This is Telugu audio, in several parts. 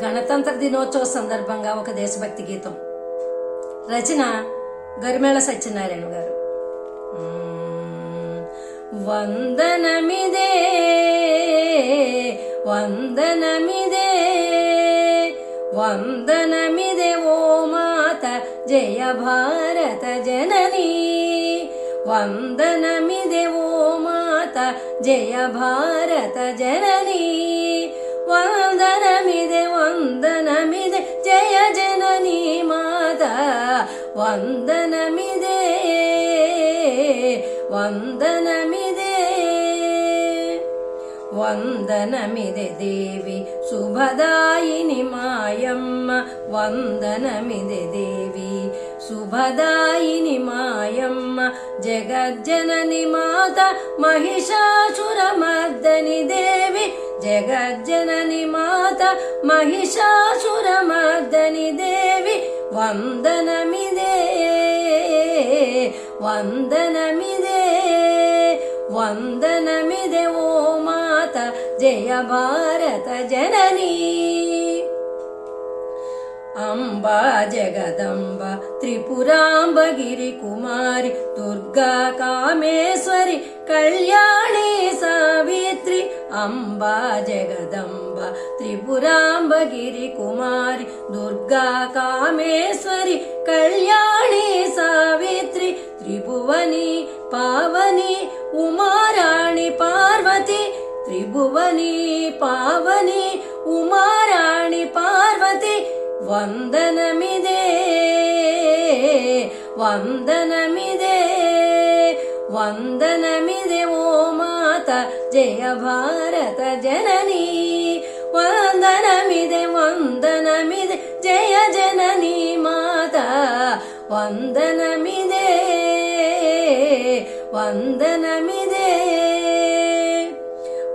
గణతంత్ర దినోత్సవ సందర్భంగా ఒక దేశభక్తి గీతం. రచన గరిమెళ్ళ సత్యనారాయణ గారు. వందనమిదే వందనమిదే వందనమిదే ఓ మాత జయ భారత జననీ. వందనమిదే ఓ మాత జయ భారత జననీ. వందనమిదే వందనమిదే జయ జననీ మాత. వందనమిదే వందనమిదే వందనమిదే దేవి శుభదాయిని మాయమ్మ. వందనమిదే దేవి శుభదాయిని మాయమ్మ. జగజ్జనని మాత మహిషాసురమర్దని దేవి. జగజ్జనని మాత మహిషాసురమర్దని దేవి. వందనమిదే వందనమిదే వందనమిదే ఓ మాత జయ భారత జననీ. అంబా జగదంబ త్రిపురాంబగిరి కుమారి దుర్గా కామేశ్వరి కళ్యాణి సావిత్రి. అంబా జగదంబ త్రిపురాంబగిరి కుమారి దుర్గా కామేశ్వరి కళ్యాణి సావిత్రి. త్రిభువని పావని ఉమారాణి పార్వతి. త్రిభువని పావని ఉమారాణి పార్వతి. వందనమిదే వందనమిదే వందనమిదే ఓ మాత జయ భారత జననీ. వందనమిదే వందనమిదే జయ జననీ మాత. వందనమిదే వందనమిదే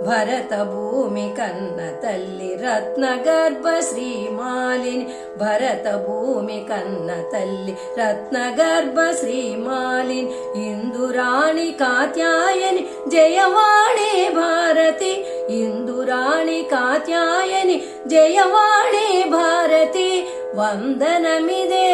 భరత భూమి కన్న తల్లి రత్న గర్భ శ్రీమాలిని. భరత భూమి కన్న తల్లి రత్న గర్భ శ్రీమాలిని. ఇందురాణి కాత్యాయని జయవాణి భారతి. ఇందురాణి కాత్యాయని జయవాణి భారతి. వందనమిదే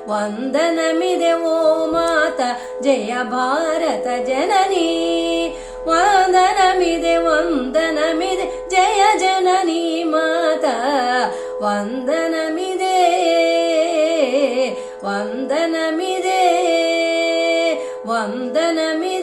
వందనమిదే ఓ మాత జయ భారత జననీ. వందనమిదే వందనమిదే జయ జననీ మాత. వందనమిదే వందనమిదే వందనమిదే